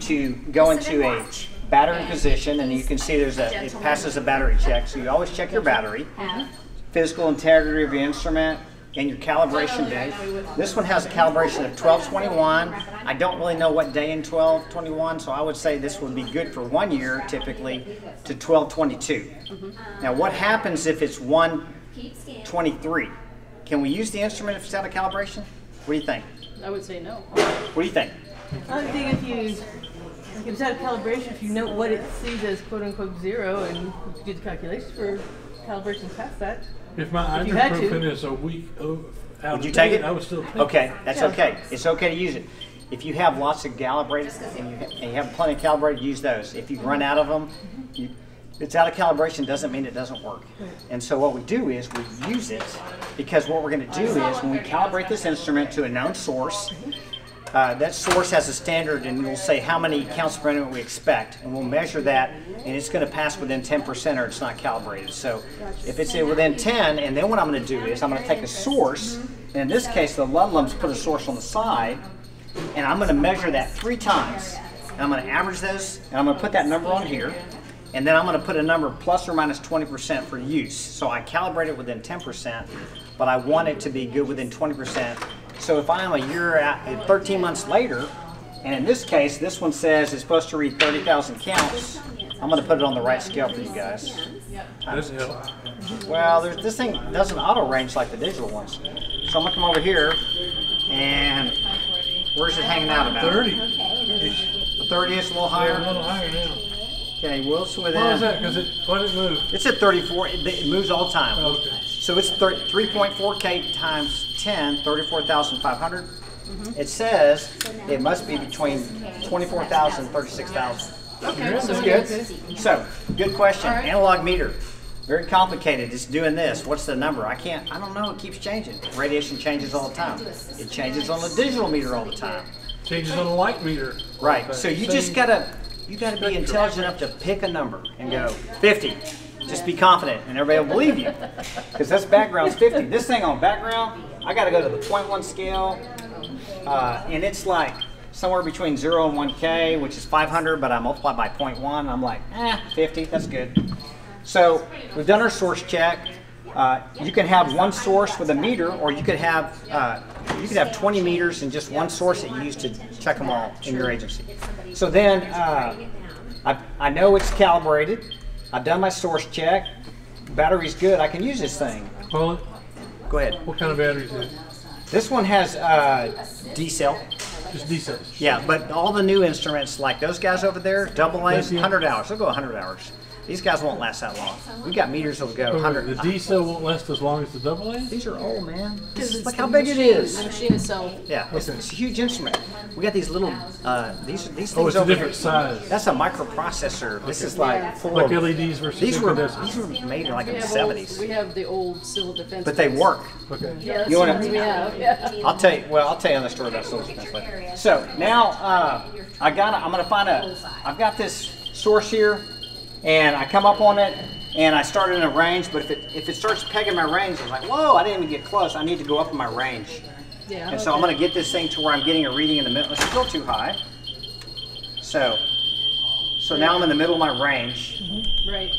to go into a battery position, and you can see it passes a battery check. So you always check your battery, physical integrity of your instrument, and your calibration day. This one has a calibration of 12/21. I don't really know what day in 12/21, so I would say this would be good for 1 year typically to 12/22. Now what happens if it's 1/23? Can we use the instrument if it's out of calibration? What do you think? I would say no. What do you think? I would think if it's out of calibration, if you know what it sees as quote unquote 0 and you can do the calculations for calibrations past that. If my ibuprofen is a week out would you take it? I would still take it. Okay, that's okay. It's okay to use it. If you have lots of calibrated and you have plenty of calibrated, use those. If you run out of them, it's out of calibration doesn't mean it doesn't work. And so what we do is we use it because what we're going to do is when we calibrate this instrument to a known source, that source has a standard, and we'll say how many counts per minute we expect, and we'll measure that, and it's going to pass within 10% or it's not calibrated. So if it's within 10, and then what I'm going to do is I'm going to take a source, and in this case the Ludlums put a source on the side, and I'm going to measure that 3 times, and I'm going to average those, and I'm going to put that number on here, and then I'm going to put a number plus or minus 20% for use. So I calibrate it within 10%, but I want it to be good within 20%. So if I'm a year out, 13 months later, and in this case, this one says it's supposed to read 30,000 counts, I'm going to put it on the right scale for you guys. Well, this thing doesn't auto range like the digital ones. So I'm going to come over here, and where's it hanging out about? 30. The 30 is a little higher? Yeah, a little higher now. Okay, Will's within. What was that? Why did it move? It's at 34. It moves all the time. Oh, okay. So it's 3.4K times 10, 34,500. It says it must be between 24,000 and 36,000. Okay, That's so good. So, good question. All right. Analog meter. Very complicated. It's doing this. What's the number? I don't know. It keeps changing. Radiation changes all the time. It changes on the digital meter all the time. Changes on a light meter. Right. So you just gotta be intelligent enough to pick a number and go 50. Just be confident, and everybody will believe you. Because this background's 50. This thing on background, I got to go to the 0.1 scale, and it's like somewhere between 0 and 1K, which is 500, but I multiply by 0.1. I'm like, 50. That's good. So we've done our source check. You can have one source with a meter, or you could have 20 meters and just one source that you use to check them all in your agency. So then I know it's calibrated. I've done my source check. Battery's good. I can use this thing. Well, go ahead. What kind of battery is it? This one has D cell. Just D cells. Yeah, but all the new instruments, like those guys over there, double A's, 100 hours. They'll go 100 hours. These guys won't last that long. We've got meters that'll go 100. The D cell won't last as long as the double A? These are old, man. Look how big it is. The machine itself. Yeah, it's a huge instrument. We got these little, these things Oh, it's a over different here. size. That's a microprocessor. This is like full Like of, LEDs versus these were incandescents. made in like in the We 70s. have the old civil defense. But they ones. work. Okay. Yeah, that's You the wanna- ones we have. Yeah. I'll tell you another story about civil defense later. So now I'm gonna find I've got this source here, and I come up on it, and I start in a range, but if it starts pegging my range, I'm like, whoa, I didn't even get close. I need to go up in my range. Yeah. And so I'm going to get this thing to where I'm getting a reading in the middle. It's still too high. So now I'm in the middle of my range. Right.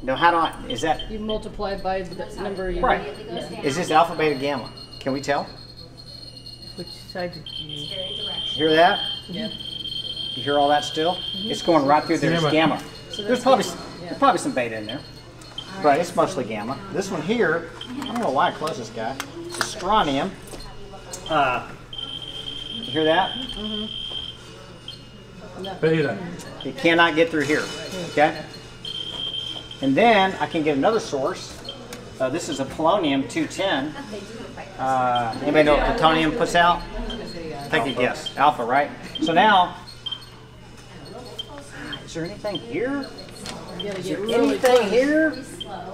Now how do I, is that, You multiply by the number you right. Yeah. Is this alpha, beta, gamma? Can we tell? Which side did you? Hear that? Yeah. You hear all that still? It's going right through there. It's gamma. So There's probably some beta in there, but it's mostly gamma. This one here, I don't know why I closed this guy. It's strontium. You hear that? Beta. It cannot get through here. Okay. And then I can get another source. This is a polonium 210. Anybody know what plutonium puts out? Take a guess. Alpha, right? So now, is there anything here? You gotta Is get there really anything close. here?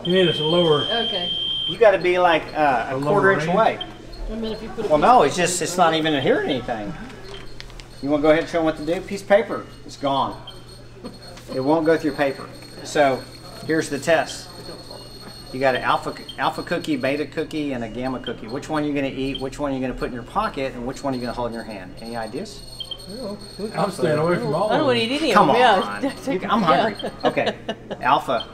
You need us lower. Okay. You got to be like a quarter inch range? away. I mean, if you put a Well, no, it's not even here anything. You want to go ahead and show them what to do? Piece of paper, it's gone. It won't go through paper. So here's the test. You got an alpha cookie, beta cookie, and a gamma cookie. Which one are you going to eat? Which one are you going to put in your pocket? And which one are you going to hold in your hand? Any ideas? I'm staying away from all I don't of want to them. eat any Come of them. on. Yeah. I'm hungry. Yeah. Okay. Alpha.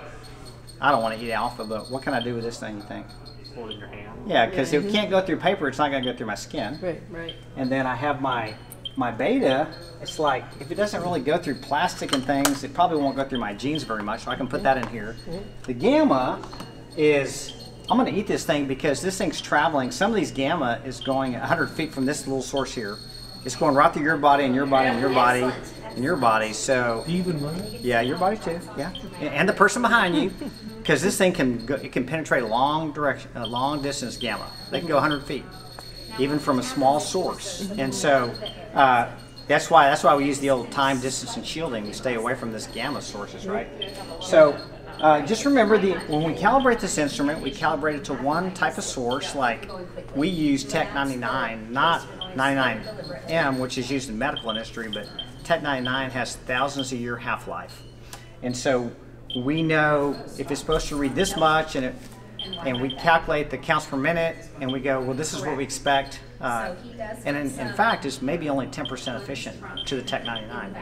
I don't want to eat alpha, but what can I do with this thing, you think? Hold in your hand. Yeah, because if it can't go through paper, it's not going to go through my skin. Right. Right. And then I have my beta. It's like, if it doesn't really go through plastic and things, it probably won't go through my jeans very much, so I can put that in here. The gamma is, I'm going to eat this thing because this thing's traveling. Some of these gamma is going 100 feet from this little source here. It's going right through your body and your body and your body and your body. So Even right? yeah, your body too. Yeah, and the person behind you, because this thing can go, it can penetrate a long direction, a long distance gamma. They can go 100 feet, even from a small source. And so that's why we use the old time, distance, and shielding to stay away from this gamma sources, right? So just remember, when we calibrate this instrument, we calibrate it to one type of source. Like we use Tech 99, not 99M, which is used in medical industry, but Tech 99 has thousands of year half-life. And so we know if it's supposed to read this much, and we calculate the counts per minute, and we go, well, this is what we expect. And in fact, it's maybe only 10% efficient to the Tech 99.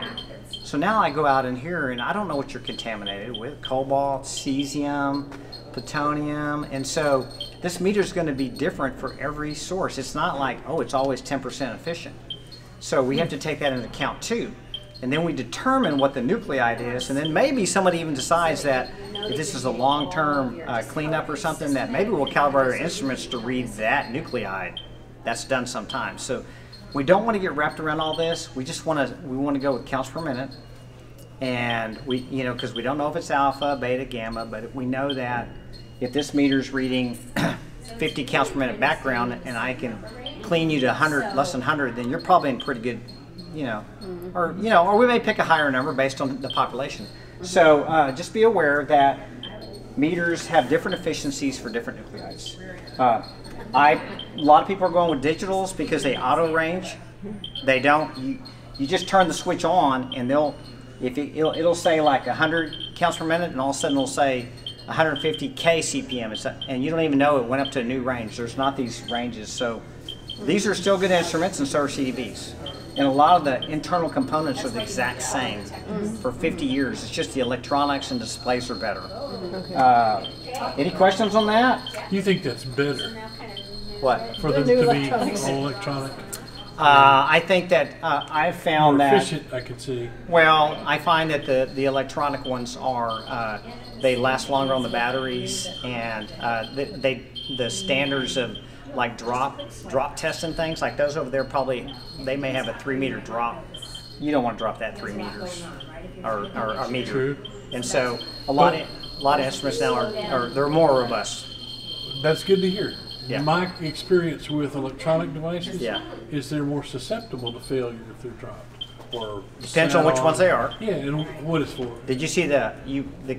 So now I go out in here, and I don't know what you're contaminated with: cobalt, cesium, plutonium. And so this meter is going to be different for every source. It's not like, oh, it's always 10% efficient. So we have to take that into account too. And then we determine what the nuclide is, and then maybe somebody even decides that if this is a long-term cleanup or something, that maybe we'll calibrate our instruments to read that nuclide. That's done sometimes. So we don't want to get wrapped around all this. We just want to go with counts per minute, and because we don't know if it's alpha, beta, gamma, but we know that if this meter's reading 50 counts per minute background, and I can clean you to 100, less than 100, then you're probably in pretty good, or we may pick a higher number based on the population. So just be aware that meters have different efficiencies for different nuclides. A lot of people are going with digitals because they auto range. They don't. You just turn the switch on, and it'll say like 100 counts per minute, and all of a sudden it'll say 150K CPM, and you don't even know it went up to a new range. There's not these ranges, so these are still good instruments, and so are CDBs. And a lot of the internal components are the exact same for 50 years. It's just the electronics and displays are better. Any questions on that? You think that's better What? for them to be all electronic? I think that I've found More that. efficient, I could see. Well, I find that the electronic ones are they last longer on the batteries, and the standards of like drop tests and things like those over there, probably they may have a 3 meter drop. You don't want to drop that 3 meters or a meter. True. And so a lot of instruments now are they're more robust. That's good to hear. Yeah. My experience with electronic devices Yeah. is they're more susceptible to failure if they're dropped. Or Depends on which ones they are. Yeah, and what it's for. Did you see the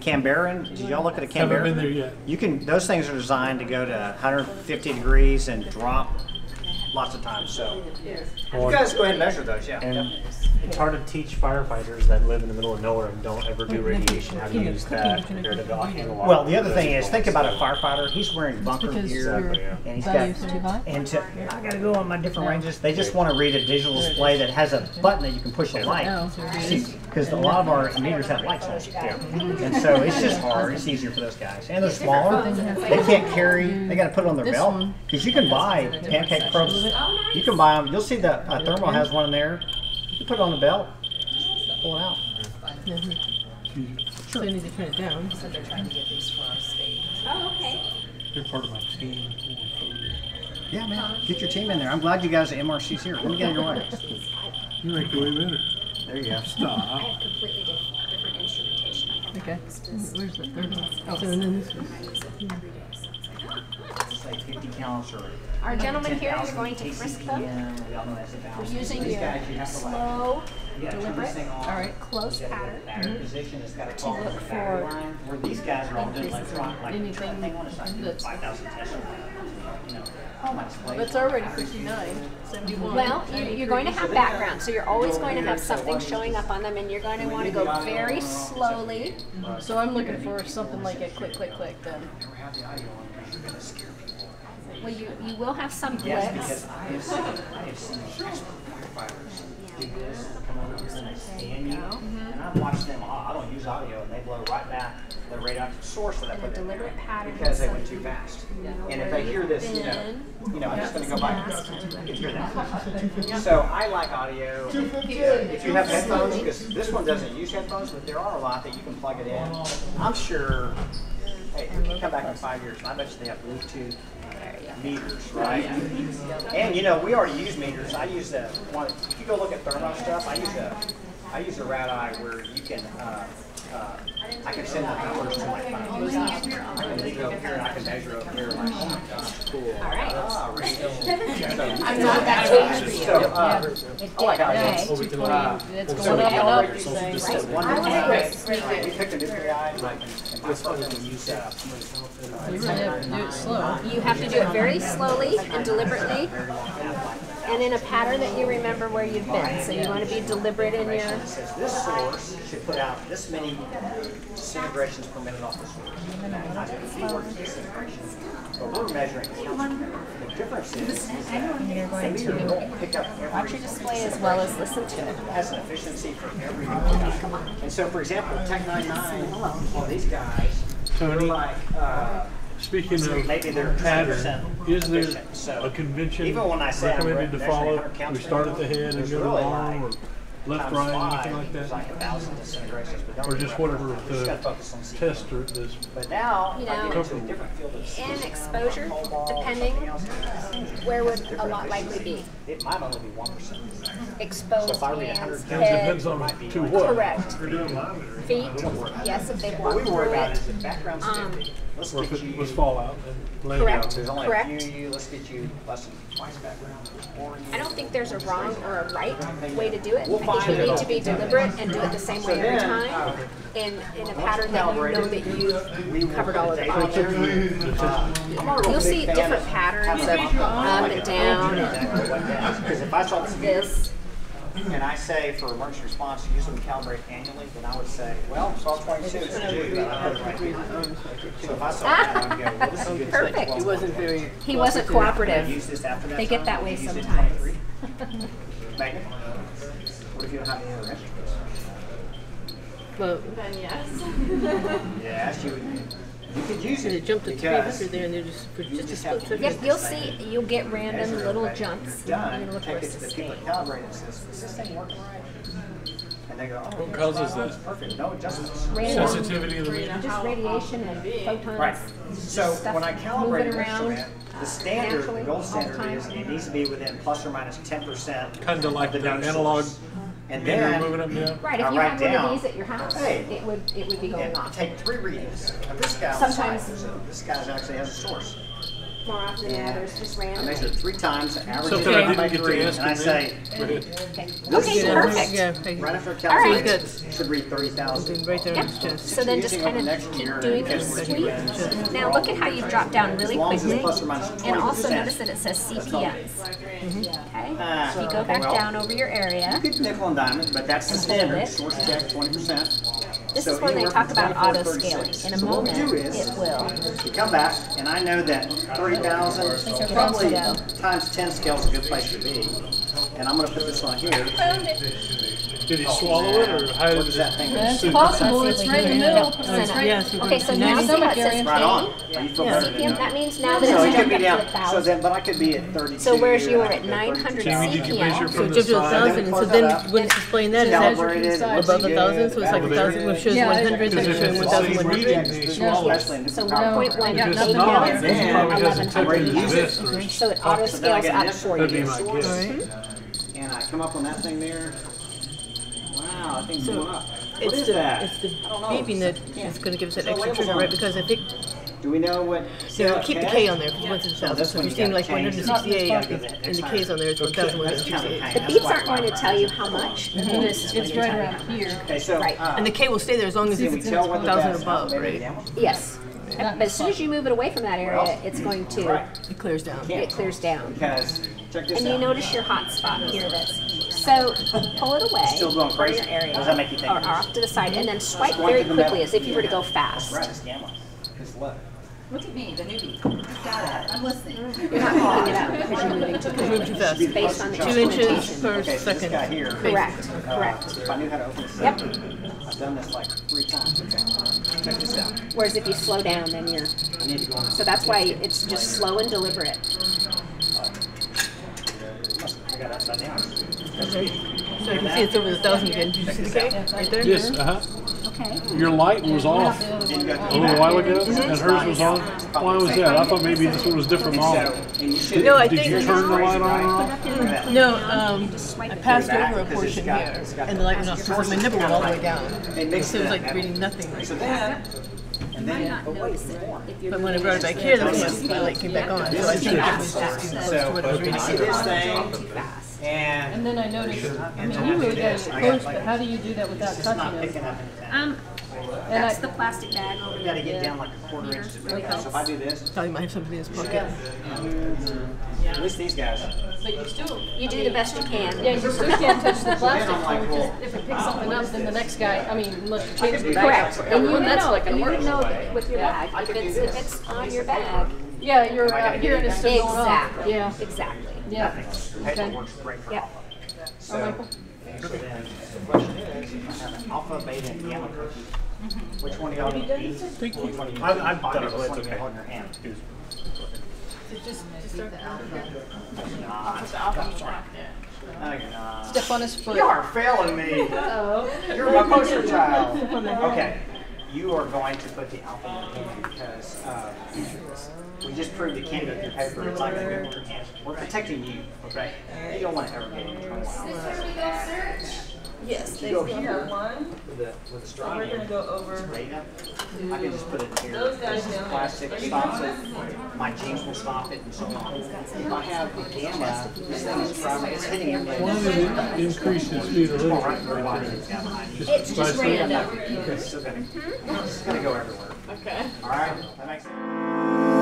Canberra? Did y'all look at a Canberra? Haven't been there yet. Those things are designed to go to 150 degrees and drop lots of times. So you guys go ahead and measure those. Yeah. And it's hard to teach firefighters that live in the middle of nowhere and don't ever do radiation how to use that compared to the analog. Well, the other thing is, think about a firefighter. He's wearing bunker Because gear, your and he's value's got too high? I got to go on my different ranges. They just want to read a digital display that has a button that you can push a light. Oh, so it is. Because a lot of our meters have lights on them. And so it's just hard. It's easier for those guys. And they're smaller. They can't carry. They got to put it on their This belt. one. Because you can buy pancake probes. You can buy them. You'll see the Thermal has one in there. You put it on the belt. Pull it out. So you need to turn it down. So they're trying to get these for our state. Oh, okay. You're part of my team. Yeah, man. Get your team in there. I'm glad you guys at MRC's here. Let me get in your way. You make it way better. There you go. I Stop. have completely different instrumentation. Okay. Where's the third one? Oh, so and then this one. It's like 50 counts or Our gentleman here is going to frisk them. We're using your slow, deliberate, close pattern to look for where these guys are all doing electronic, like Anything they want to sign that's- 5,000 tests. That's already 59, 71. Well, you're going to have background, so you're always going to have something showing up on them, and you're going to want to go very slowly. So I'm looking for something like a click, click, click then. Well, you will have some Yes, blips. because I have seen firefighters do this, come over here and they scan you, and I've watched them. I don't use audio, and they blow right back the radioactive source that I put in there Deliberate pattern. because they went too fast. And if they hear this, I'm just going to go by. You can hear that. So I like audio. If you have headphones, because this one doesn't use headphones, but there are a lot that you can plug it in. I'm sure. Hey, you come back in 5 years, and I bet you they have Bluetooth meters, right? And we already use meters. I use the one. If you go look at thermo stuff, I use a rad eye where you can. I can send the numbers to my phone. I can leave it over here and I can measure over here. Like, oh my gosh, cool. All right. I'm not that changed for you. So, I like audio. It's So going up we and up, you're saying. just one we picked a nuclei and my first we use You really have to do it slow. You have to do it very slowly and deliberately, and in a pattern that you remember where you've been. So you want to be deliberate in your. It says this source should put out this many disintegrations per minute off the source. Not 4 disintegrations. But we're measuring the difference is You're going the meter won't pick up watch every your display as well as listen to it. it has an efficiency for every nuclei. And so, for example, Tech 99, all these guys, they're Tony, like, speaking so of maybe they're pattern, 10% is there efficient. So a convention even when I say I'm recommended to measuring follow? 100 counts We per start at the minute, head and there's go to the really arm, or like left, times right, 5, anything like there's that? like 1,000 disintegrations. But don't Or get just wrapped whatever around. You just gotta focus on the sequence. tester is. But now, You if I know, get into a different field of And exposure, depending where would a lot likely be. it might only be 1%. So Exposed if I read 100 hands, counts, Depends head, on might be to like- what. correct. Feet, yes, if they've What walked we worry through about it. is the background's 50. Let's Or get if you. it was fallout and laying Correct. out There's there. only Correct. a few of you. Let's get you less than twice background. Or you- I don't think there's a wrong or a right way to do it. We'll I find think you it need all. to be deliberate and do it the same way every then, time, in a pattern that you know that you've covered all of the I'm bodies. You'll see different patterns of up and down and Because if I saw this this. and I say for emergency response, usually we calibrate annually, then I would say, well, saw 22 is due, but I put it right here. So if I saw that, I would go, well, this is a good. Perfect. Well, It wasn't very. He wasn't I cooperative. use this after that They get time, that way you use it sometimes. 23. Megan, what if you don't have any intervention? Well, Yes, you could use they it jumped to because 300 there, and they're just for just a just have split to second. Yep, you'll see, you'll get random measure little everything jumps. you've You're done, gonna look for take a it to the people sustain. that calibrate and says, is this thing working right? And they go, oh, What causes it's that? perfect, no adjustments. Random, Sensitivity of the meter. just radiation and photons. Right. So Stuff when I calibrate moving an around, instrument, the standard, naturally the gold all the standard time. is it needs to be within plus or minus 10%. Kinda like of the the known analog source. And meter then moving up and down. Right, if I you write had one down, of these at your house, hey, it would be going and off. take 3 readings of this guy on the side. Sometimes- So this guy actually has a source. More often than And others, just I random. measure 3 times, average Something it I out didn't by get 3, to and ask I him say, then. Okay, this perfect. Yeah, right after All right. calibration, should read 30,000. right there Yep. in his chest. So then just kind of keep doing this sweep. Now look at how you've dropped down really As long as it's quickly. plus or minus And also 20%. notice that it says CPMs. Okay? If you go back well, down over your area, Good nickel and diamond, but that's the And hold standard. it. Source check 20%. this So is when they anywhere talk from about 24 to auto scaling. 36. In a So what we moment, do is, it will. you come back, and I know that 30,000 probably times 10 scale is a good place to be. And I'm going to put this on here. Did he swallow it or how What did does that thing That's do? possible, it's right in the middle. It's right. Yes, Okay, so now see how it says Right on. pain? You feel better than CPM, that. that means now that So it it's could be jumped up down. to So 1,000. then, but I could be at 32. So whereas you were I at could go 900 32. Jamie, did you measure CPM, So from it the jumps to side? 1,000, so then when it's displaying that, is that Calibrated, above 1,000? So it's like 1,000, when it shows Yeah, 100, then Because it's if showing it's the same 1,100. reading, he swallowed it. Especially in so different power 1.1 If it's nothing not, else then is he probably doesn't 1,100. take this or So it auto So then I scales get up this, for that'd be you. my guess. and I come up on that thing there. Wow, that thing's So going up. What It's is the, that? it's the I don't know. beeping that is going to give us that extra trigger, right? Because I think, Do we know what? so keep the K on there, because once it's So 1,000. this So one if you you're seeing gotta like change. 168, and the K's on there, it's 1,168. The beeps aren't going to tell you how much. This is It's going to right tell you. around here. Okay, so. Right. And the K will stay there as long as Can we it's tell what the 1,000 best above, maybe right? down? Yes. But as soon as you move it away from that area, it's going to, Right. It clears down. it clears down. Because, check this And out. you notice your hot spot here that's, so pull it away Still going from crazy? your area. Does that make you think? Or off to the side, and then swipe Swipe very to the quickly middle. as if you were to go fast. Right, it's gamma. It's low. Look at me, the newbie. Got it. I'm listening. You're not picking it up because you're moving too Moving too fast. based on the 2 inches instrumentation. per Okay, so this second. guy here. Correct, correct. If I knew how to open this Yep. up, I've done this like 3 times. Okay. Check this out. Whereas if you slow down, then you're. I need to go on. So that's why it's just slow and deliberate. I got upside down. So you can see it's over the 1,000 again. Did you see the K right there? Yes, Okay. your light was off a little while ago, and hers was on. Why was that? I thought maybe this one was different model. No, I Did think. you turn the light on or off? No, I passed over a portion here, and the light went off because my nipple went all the way down. So it was like reading nothing. So then, and then, But when I brought it back here, the light came back on. So I think it was just getting close to what I was reading. see this thing, And then I noticed, I mean, and you I really do got this. it I close, got but how do you do that without it's not touching picking it? up anything. And That's I, the plastic bag over You there. gotta get down like a quarter inch. So if I do this, Thought he might have something in his pocket. at least these guys. but you still, You do the best you can. yeah, you still can't touch the plastic, I'm like, so well, just, if it picks something up, then the next guy, I mean, unless you change the bag. Correct. out, And you would that's know, not gonna you work. would know that with your Yeah. bag. If it's on your bag. Yeah, you're out here and it's still going on. Exactly. Yeah, Exactly. yeah. Paper works great for Yep. all of it. Oh, Michael? So then, the question is, if I have an alpha, beta, and gamma cookie, which one do y'all need to eat? Which one do you I've need to done it, find? but Which one it's do you okay. hold in your hand? No, you're not. Step on his foot. You are failing me. You're my poster child. Okay, you are going to put the alpha in your hand because we just proved it can't go through paper. It's not going to go through your hand. We're protecting you, okay? You don't want to ever get internal alpha. Yes, You go here one. with the straw. We're gonna go over. Beta. I can just put it in here. Those guys This is down. plastic stops it. My jeans will stop it and so on. If I have the gamma, this thing is probably it's hitting everybody. Why did it increase the speed a little? Right in your body. It's got behind you. It's just random. It's still gonna go everywhere. Okay. All right, that makes sense.